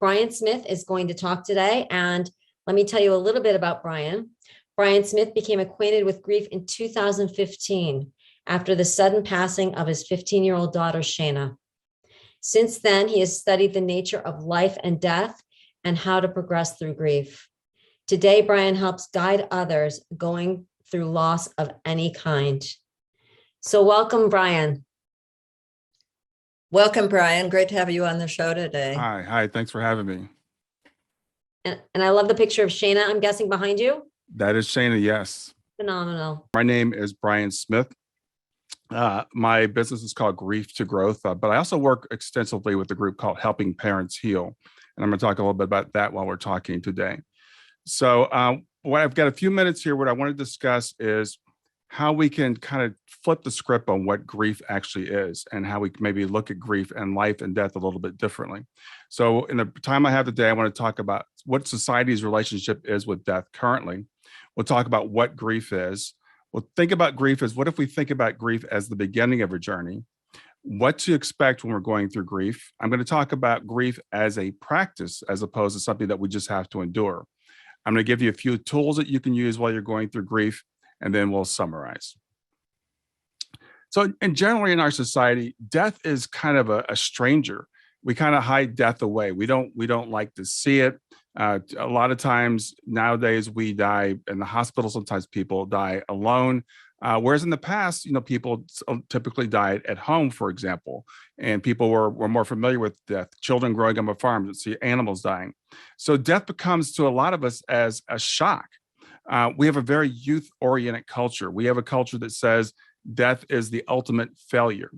Brian Smith is going to talk today. And let me tell you a little bit about Brian. Brian Smith became acquainted with grief in 2015 after the sudden passing of his 15-year-old daughter, Shayna. Since then, he has studied the nature of life and death and how to progress through grief. Today, Brian helps guide others going through loss of any kind. So welcome, Brian. Welcome, Brian. Great to have you on the show today. Hi. Thanks for having me. And I love the picture of Shayna, I'm guessing, behind you. That is Shayna, yes. Phenomenal. My name is Brian Smith. My business is called Grief to Growth, but I also work extensively with a group called Helping Parents Heal. And I'm going to talk a little bit about that while we're talking today. So I've got a few minutes here. What I want to discuss is how we can kind of flip the script on what grief actually is and how we can maybe look at grief and life and death a little bit differently. So in the time I have today, I want to talk about what society's relationship is with death currently. We'll talk about what grief is. We'll think about grief as, what if we think about grief as the beginning of a journey? What to expect when we're going through grief. I'm going to talk about grief as a practice as opposed to something that we just have to endure. I'm going to give you a few tools that you can use while you're going through grief, and then we'll summarize. So, and generally in our society, death is kind of a stranger. We kind of hide death away. We don't like to see it. A lot of times nowadays we die in the hospital. Sometimes people die alone. Whereas in the past, people typically died at home, for example, and people were more familiar with death. Children growing up on farms, see animals dying. So death becomes to a lot of us as a shock. We have a very youth-oriented culture. We have a culture that says death is the ultimate failure,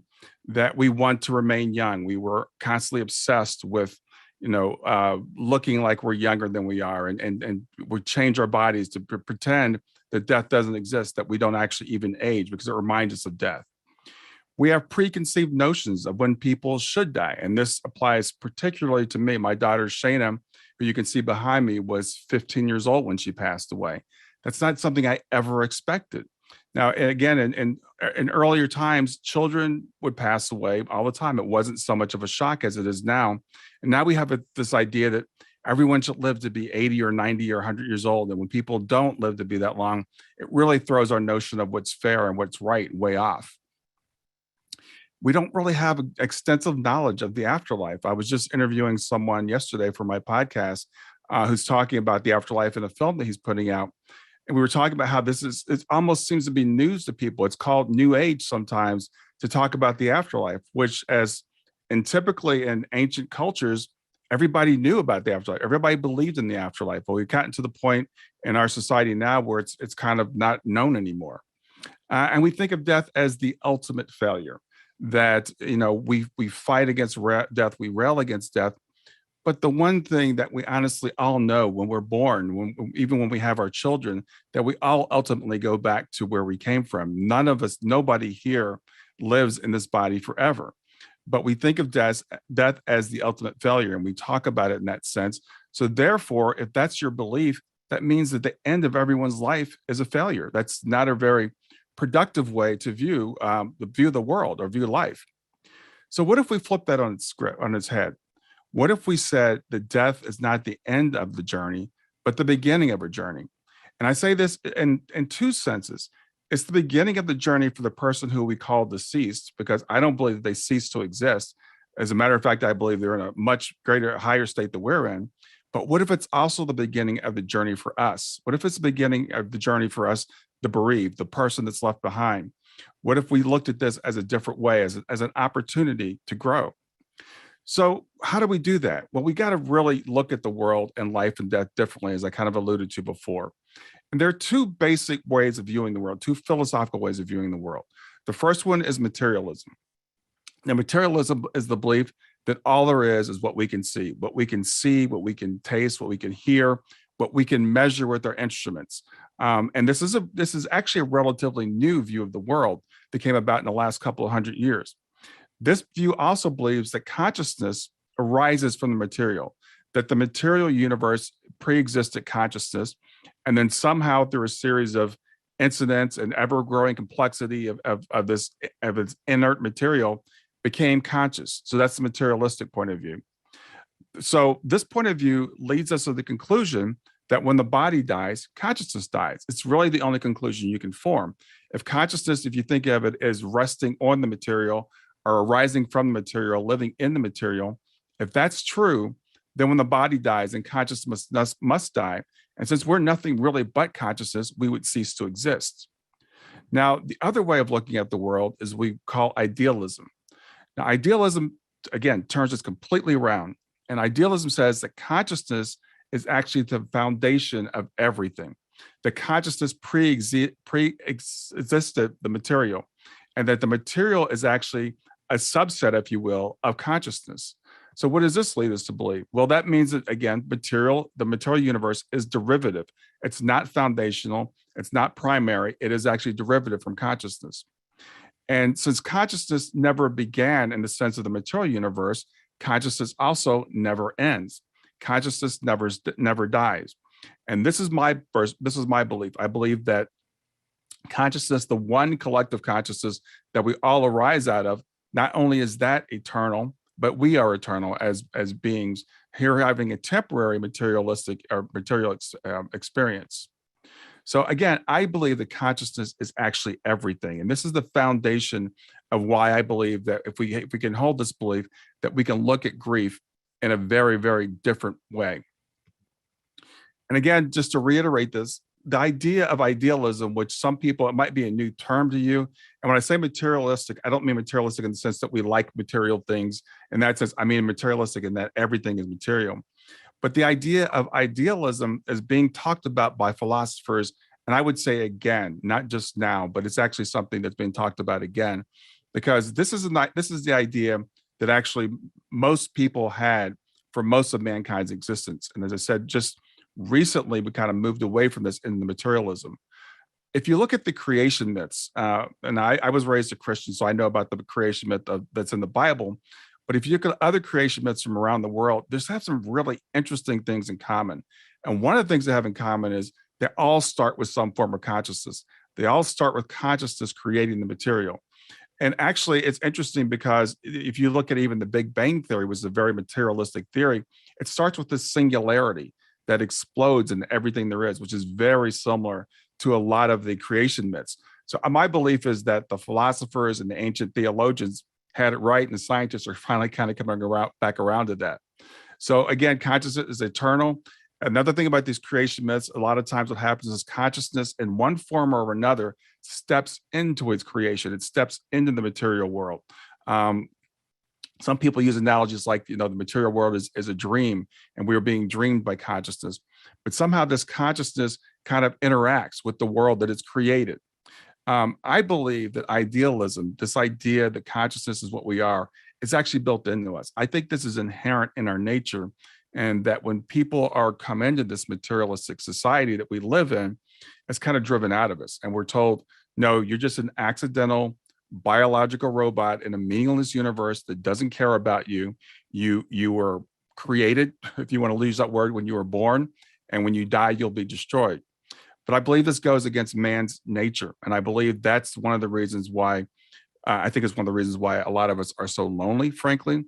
that we want to remain young. We were constantly obsessed with, looking like we're younger than we are, and we change our bodies to pretend that death doesn't exist, that we don't actually even age because it reminds us of death. We have preconceived notions of when people should die. And this applies particularly to me. My daughter, Shayna, who you can see behind me, was 15 years old when she passed away. That's not something I ever expected. Now, and again, in earlier times, children would pass away all the time. It wasn't so much of a shock as it is now. And now we have this idea that everyone should live to be 80 or 90 or 100 years old. And when people don't live to be that long, it really throws our notion of what's fair and what's right way off. We don't really have extensive knowledge of the afterlife. I was just interviewing someone yesterday for my podcast who's talking about the afterlife in a film that he's putting out. And we were talking about how it almost seems to be news to people. It's called New Age sometimes to talk about the afterlife, which typically in ancient cultures, everybody knew about the afterlife. Everybody believed in the afterlife. But we've gotten to the point in our society now where it's kind of not known anymore. And we think of death as the ultimate failure, that, we fight against death, we rail against death. But the one thing that we honestly all know when we're born, even when we have our children, that we all ultimately go back to where we came from. Nobody here lives in this body forever. But we think of death as the ultimate failure, and we talk about it in that sense. So therefore, if that's your belief, that means that the end of everyone's life is a failure. That's not a very productive way to view the world or view life. So what if we flip that on its head? What if we said that death is not the end of the journey, but the beginning of a journey? And I say this in two senses. It's the beginning of the journey for the person who we call deceased, because I don't believe that they cease to exist. As a matter of fact, I believe they're in a much higher state than we're in. But what if it's also the beginning of the journey for us? What if it's the beginning of the journey for us, the bereaved, the person that's left behind? What if we looked at this as a different way, as an opportunity to grow? So how do we do that? Well, we got to really look at the world and life and death differently, as I kind of alluded to before. And there are two basic ways of viewing the world, two philosophical ways of viewing the world. The first one is materialism. Now, materialism is the belief that all there is what we can see, what we can taste, what we can hear, what we can measure with our instruments. And this is actually a relatively new view of the world that came about in the last couple of 100 years. This view also believes that consciousness arises from the material, that the material universe pre-existed consciousness, and then somehow through a series of incidents and ever-growing complexity of its inert material became conscious. So that's the materialistic point of view. So this point of view leads us to the conclusion that when the body dies, consciousness dies. It's really the only conclusion you can form. If consciousness, if you think of it as resting on the material or arising from the material, living in the material, if that's true, then when the body dies and consciousness must die, and since we're nothing really but consciousness, we would cease to exist. Now, the other way of looking at the world is we call idealism. Now, idealism, again, turns us completely around. And idealism says that consciousness is actually the foundation of everything. The consciousness pre-existed the material, and that the material is actually a subset, if you will, of consciousness. So what does this lead us to believe? Well, that means that, again, the material universe is derivative. It's not foundational. It's not primary. It is actually derivative from consciousness. And since consciousness never began in the sense of the material universe, consciousness also never ends. Consciousness never dies. And this is my belief. I believe that consciousness, the one collective consciousness that we all arise out of, not only is that eternal, but we are eternal as beings here having a temporary materialistic or material experience. So again, I believe that consciousness is actually everything. And this is the foundation of why I believe that if we can hold this belief, that we can look at grief in a very, very different way. And again, just to reiterate this, the idea of idealism, which some people, it might be a new term to you. And when I say materialistic, I don't mean materialistic in the sense that we like material things. In that sense, I mean materialistic in that everything is material. But the idea of idealism is being talked about by philosophers. And I would say again, not just now, but it's actually something that's being talked about again, because this is the idea that actually most people had for most of mankind's existence. And as I said, just recently, we kind of moved away from this in the materialism. If you look at the creation myths, and I was raised a Christian, so I know about the creation myth that's in the Bible. But if you look at other creation myths from around the world, there's have some really interesting things in common. And one of the things they have in common is they all start with some form of consciousness. They all start with consciousness creating the material. And actually, it's interesting because if you look at even the Big Bang Theory, which is a very materialistic theory, it starts with this singularity that explodes in everything there is, which is very similar to a lot of the creation myths. So my belief is that the philosophers and the ancient theologians had it right, and the scientists are finally kind of coming back around to that. So again, consciousness is eternal. Another thing about these creation myths, a lot of times what happens is consciousness in one form or another steps into its creation. It steps into the material world. Some people use analogies like, the material world is a dream and we are being dreamed by consciousness, but somehow this consciousness kind of interacts with the world that it's created. I believe that idealism, this idea that consciousness is what we are, is actually built into us. I think this is inherent in our nature, and that when people come into this materialistic society that we live in, it's kind of driven out of us. And we're told, no, you're just an accidental biological robot in a meaningless universe that doesn't care about you. You were created, if you want to use that word, when you were born, and when you die, you'll be destroyed. But I believe this goes against man's nature. And I believe that's one of the reasons why, I think it's one of the reasons why a lot of us are so lonely, frankly,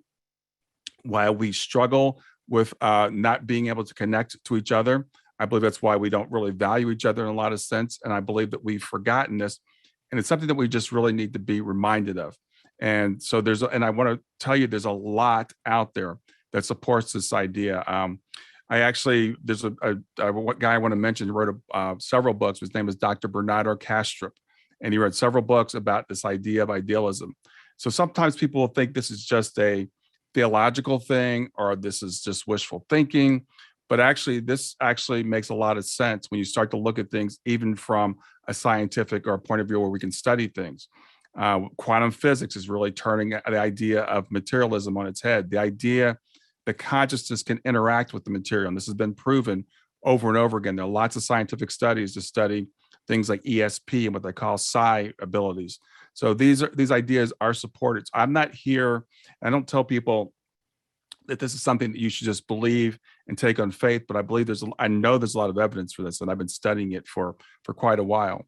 why we struggle with not being able to connect to each other. I believe that's why we don't really value each other in a lot of sense. And I believe that we've forgotten this. And it's something that we just really need to be reminded of. And so and I want to tell you, there's a lot out there that supports this idea. There's a guy I want to mention who wrote several books. His name is Dr. Bernardo Kastrup, and he wrote several books about this idea of idealism. So sometimes people will think this is just a theological thing, or this is just wishful thinking. But actually, this actually makes a lot of sense when you start to look at things, even from a scientific or a point of view where we can study things. Quantum physics is really turning the idea of materialism on its head. The idea that consciousness can interact with the material. And this has been proven over and over again. There are lots of scientific studies to study things like ESP and what they call psi abilities. So these ideas are supported. So I'm not here, I don't tell people that this is something that you should just believe and take on faith, but I know there's a lot of evidence for this, and I've been studying it for quite a while.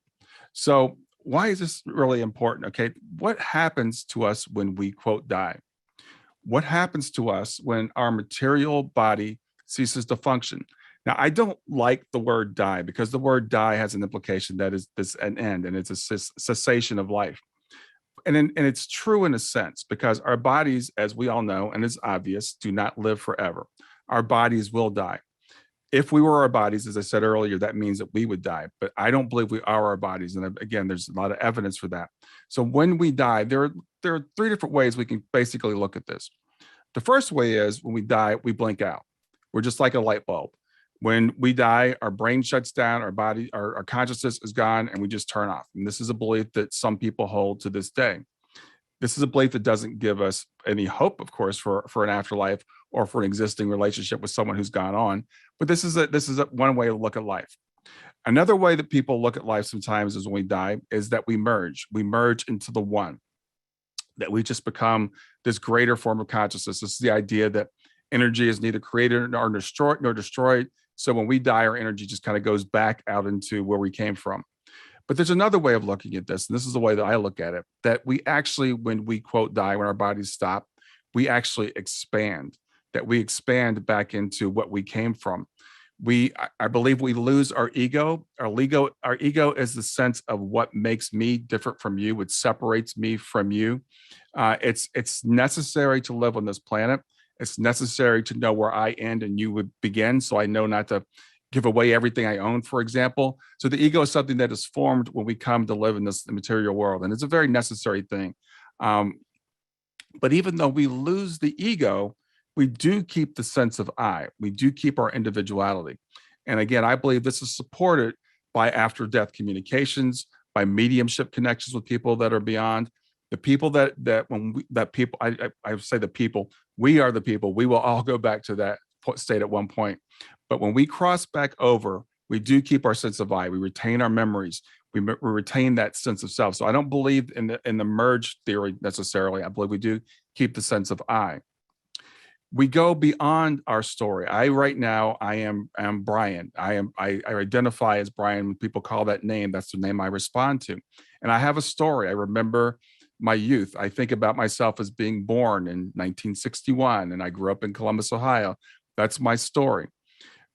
So why is this really important? Okay, what happens to us when we, quote, die? What happens to us when our material body ceases to function? Now, I don't like the word die because the word die has an implication that is this an end and it's a cessation of life. And it's true in a sense because our bodies, as we all know, and it's obvious, do not live forever. Our bodies will die. If we were our bodies, as I said earlier, that means that we would die. But I don't believe we are our bodies. And again, there's a lot of evidence for that. So when we die, there are three different ways we can basically look at this. The first way is when we die, we blink out. We're just like a light bulb. When we die, our brain shuts down, our body, our consciousness is gone, and we just turn off. And this is a belief that some people hold to this day. This is a belief that doesn't give us any hope, of course, for an afterlife or for an existing relationship with someone who's gone on. But this is one way to look at life. Another way that people look at life sometimes is when we die is that we merge. We merge into the one, that we just become this greater form of consciousness. This is the idea that energy is neither created nor destroyed. So when we die, our energy just kind of goes back out into where we came from. But there's another way of looking at this, and this is the way that I look at it, that we actually, when we quote die, when our bodies stop, we actually expand, that we expand back into what we came from. I believe we lose our ego. Our ego is the sense of what makes me different from you, what separates me from you. It's necessary to live on this planet. It's necessary to know where I end and you would begin. So I know not to give away everything I own, for example. So the ego is something that is formed when we come to live in this material world. And it's a very necessary thing. But even though we lose the ego, we do keep the sense of I. We do keep our individuality. And again, I believe this is supported by after-death communications, by mediumship connections with people that are beyond. The people I say the people, we are the people. We will all go back to that state at one point. But when we cross back over, we do keep our sense of I. We retain our memories. We retain that sense of self. So I don't believe in the merge theory necessarily. I believe we do keep the sense of I. We go beyond our story. Right now, I am Brian. I identify as Brian. When people call that name, that's the name I respond to. And I have a story. I remember my youth. I think about myself as being born in 1961, and I grew up in Columbus, Ohio. That's my story.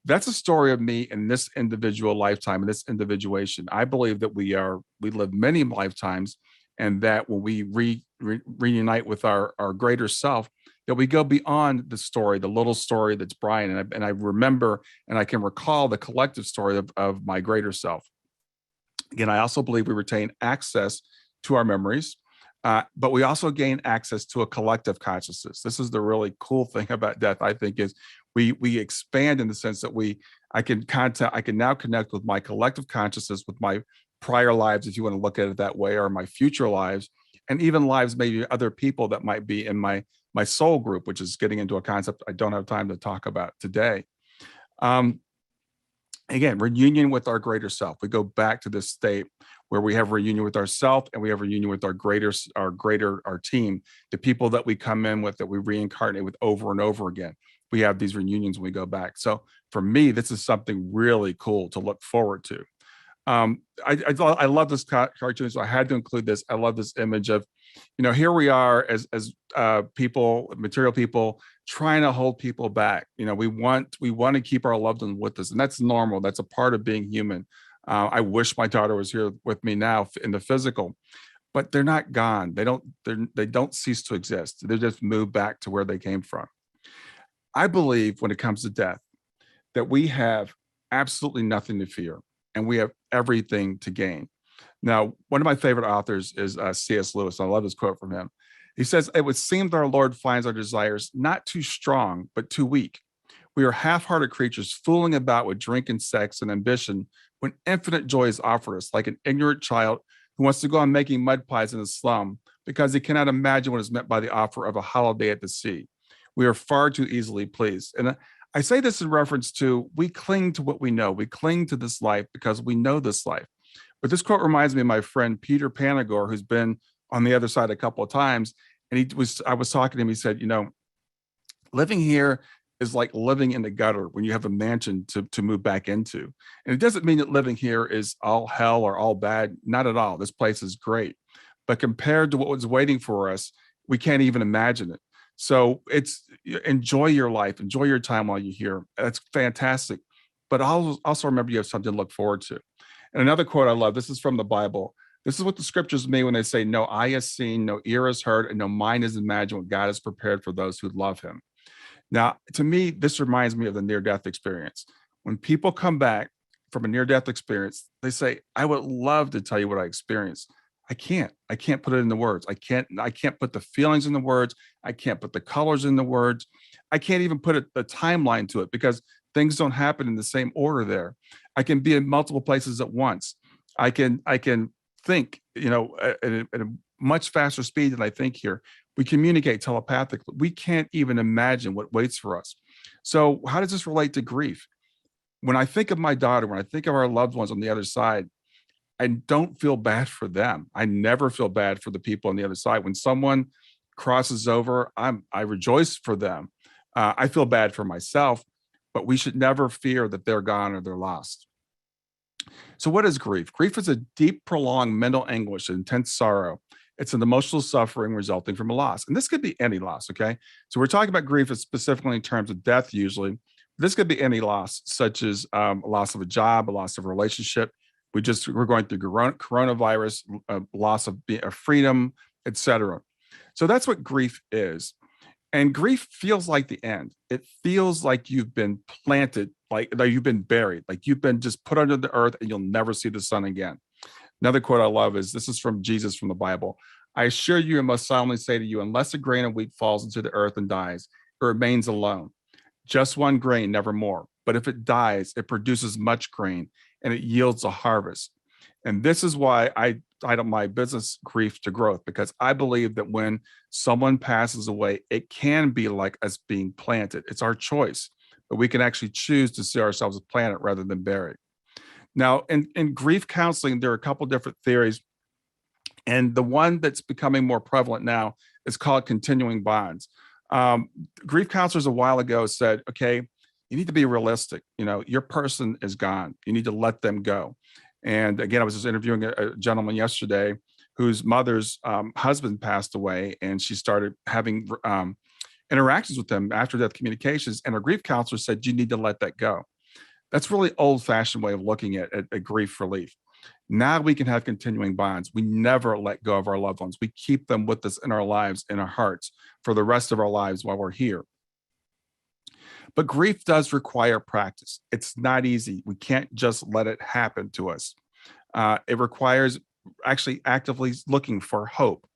That's a story of me in this individual lifetime, in this individuation. I believe that we live many lifetimes, and that when we reunite with our greater self, that we go beyond the story, the little story that's Brian. And I remember and I can recall the collective story of my greater self. Again, I also believe we retain access to our memories, but we also gain access to a collective consciousness. This is the really cool thing about death, I think, is we expand in the sense that I can now connect with my collective consciousness, with my prior lives, if you want to look at it that way, or my future lives, and even lives maybe other people that might be in my soul group, which is getting into a concept I don't have time to talk about today. Again, reunion with our greater self. We go back to this state where we have reunion with ourself and we have reunion with our team, the people that we come in with, that we reincarnate with over and over again. We have these reunions when we go back. So for me, this is something really cool to look forward to. I love this cartoon, so I had to include this. I love this image of, here we are as people, material people, trying to hold people back. We want to keep our loved ones with us, and that's normal. That's a part of being human. I wish my daughter was here with me now in the physical, but they're not gone. They don't cease to exist. They just move back to where they came from. I believe when it comes to death, that we have absolutely nothing to fear, and we have everything to gain. Now, one of my favorite authors is C.S. Lewis. I love this quote from him. He says, "It would seem that our Lord finds our desires not too strong, but too weak. We are half-hearted creatures fooling about with drink and sex and ambition when infinite joy is offered us, like an ignorant child who wants to go on making mud pies in a slum because he cannot imagine what is meant by the offer of a holiday at the sea. We are far too easily pleased." And I say this in reference to, we cling to what we know. We cling to this life because we know this life. But this quote reminds me of my friend Peter Panagore, who's been on the other side a couple of times. And I was talking to him, he said, living here is like living in the gutter when you have a mansion to move back into. And it doesn't mean that living here is all hell or all bad. Not at all. This place is great. But compared to what was waiting for us, we can't even imagine it. So enjoy your life, enjoy your time while you're here. That's fantastic. But also remember you have something to look forward to. And another quote I love, this is from the Bible. This is what the scriptures mean when they say, no eye has seen, no ear has heard, and no mind has imagined what God has prepared for those who love him. Now, to me, this reminds me of the near-death experience. When people come back from a near-death experience, they say, I would love to tell you what I experienced. I can't. I can't put it into words. I can't put the feelings in the words. I can't put the colors in the words. I can't even put a timeline to it because things don't happen in the same order there. I can be in multiple places at once. I can think, at a much faster speed than I think here. We communicate telepathically. We can't even imagine what waits for us. So how does this relate to grief? When I think of my daughter, when I think of our loved ones on the other side, I don't feel bad for them. I never feel bad for the people on the other side. When someone crosses over, I rejoice for them. I feel bad for myself, but we should never fear that they're gone or they're lost. So what is grief? Grief is a deep, prolonged mental anguish, intense sorrow. It's an emotional suffering resulting from a loss. And this could be any loss, okay? So we're talking about grief specifically in terms of death usually. This could be any loss, such as a loss of a job, a loss of a relationship. We're going through coronavirus, loss of freedom, etc. So that's what grief is. And grief feels like the end. It feels like you've been planted, like you've been buried, like you've been just put under the earth and you'll never see the sun again. Another quote I love is, this is from Jesus from the Bible. I assure you and must solemnly say to you, unless a grain of wheat falls into the earth and dies, it remains alone. Just one grain, never more. But if it dies, it produces much grain and it yields a harvest. And this is why I title my business Grief to Growth, because I believe that when someone passes away, it can be like us being planted. It's our choice, but we can actually choose to see ourselves as planted rather than buried. Now, in grief counseling, there are a couple different theories. And the one that's becoming more prevalent now is called continuing bonds. Grief counselors a while ago said, okay, you need to be realistic. Your person is gone. You need to let them go. And again, I was just interviewing a gentleman yesterday whose mother's husband passed away, and she started having interactions with them after death communications. And her grief counselor said, you need to let that go. That's really old-fashioned way of looking at grief relief. Now we can have continuing bonds. We never let go of our loved ones. We keep them with us in our lives, in our hearts, for the rest of our lives while we're here. But grief does require practice. It's not easy. We can't just let it happen to us. It requires actually actively looking for hope.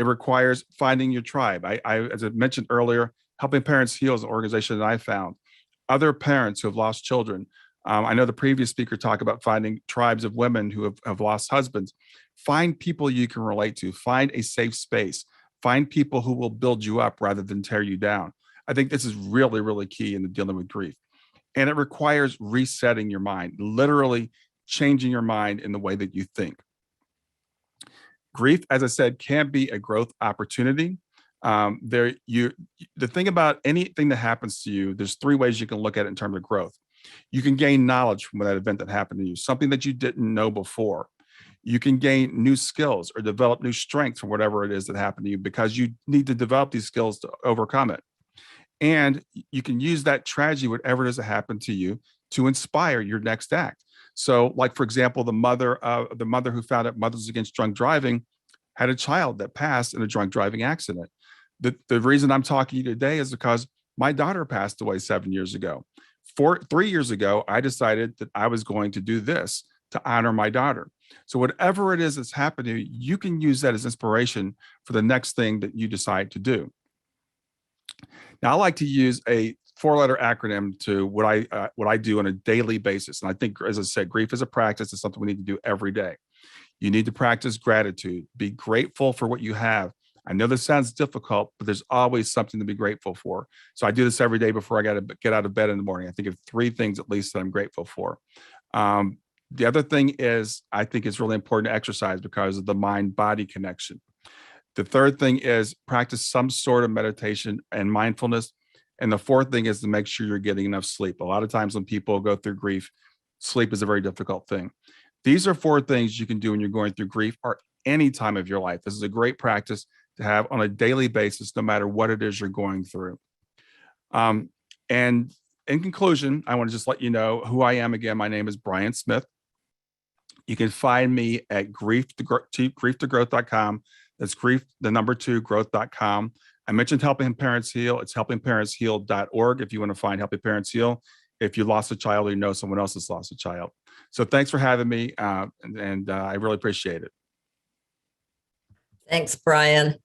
It requires finding your tribe. As I mentioned earlier, Helping Parents Heal is an organization that I found. Other parents who have lost children. I know the previous speaker talked about finding tribes of women who have lost husbands. Find people you can relate to. Find a safe space. Find people who will build you up rather than tear you down. I think this is really, really key in the dealing with grief. And it requires resetting your mind, literally changing your mind in the way that you think. Grief, as I said, can be a growth opportunity. The thing about anything that happens to you, there's three ways you can look at it in terms of growth. You can gain knowledge from that event that happened to you, something that you didn't know before. You can gain new skills or develop new strength from whatever it is that happened to you, because you need to develop these skills to overcome it. And you can use that tragedy, whatever it is that happened to you, to inspire your next act. So, like, for example, the mother who founded Mothers Against Drunk Driving had a child that passed in a drunk driving accident. The reason I'm talking to you today is because my daughter passed away 7 years ago. 3 years ago, I decided that I was going to do this to honor my daughter. So whatever it is that's happening, you can use that as inspiration for the next thing that you decide to do. Now, I like to use a 4-letter acronym to what I do on a daily basis. And I think, as I said, grief is a practice. It's something we need to do every day. You need to practice gratitude. Be grateful for what you have. I know this sounds difficult, but there's always something to be grateful for. So I do this every day before I got to get out of bed in the morning. I think of 3 things at least that I'm grateful for. The other thing is, I think it's really important to exercise because of the mind-body connection. The third thing is practice some sort of meditation and mindfulness. And the fourth thing is to make sure you're getting enough sleep. A lot of times when people go through grief, sleep is a very difficult thing. These are 4 things you can do when you're going through grief or any time of your life. This is a great practice to have on a daily basis, no matter what it is you're going through. And in conclusion, I want to just let you know who I am again. My name is Brian Smith. You can find me at growth.com. That's grief, the number 2, growth.com. I mentioned Helping Parents Heal. It's helpingparentsheal.org if you want to find Helping Parents Heal. If you lost a child or you know someone else has lost a child. So thanks for having me. And I really appreciate it. Thanks, Brian.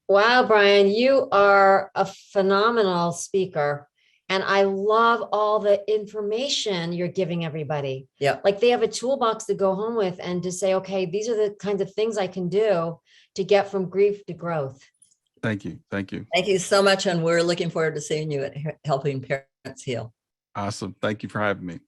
Wow, Brian, you are a phenomenal speaker. And I love all the information you're giving everybody. Yeah. Like they have a toolbox to go home with and to say, okay, these are the kinds of things I can do to get from grief to growth. Thank you. Thank you. Thank you so much. And we're looking forward to seeing you at Helping Parents Heal. Awesome. Thank you for having me.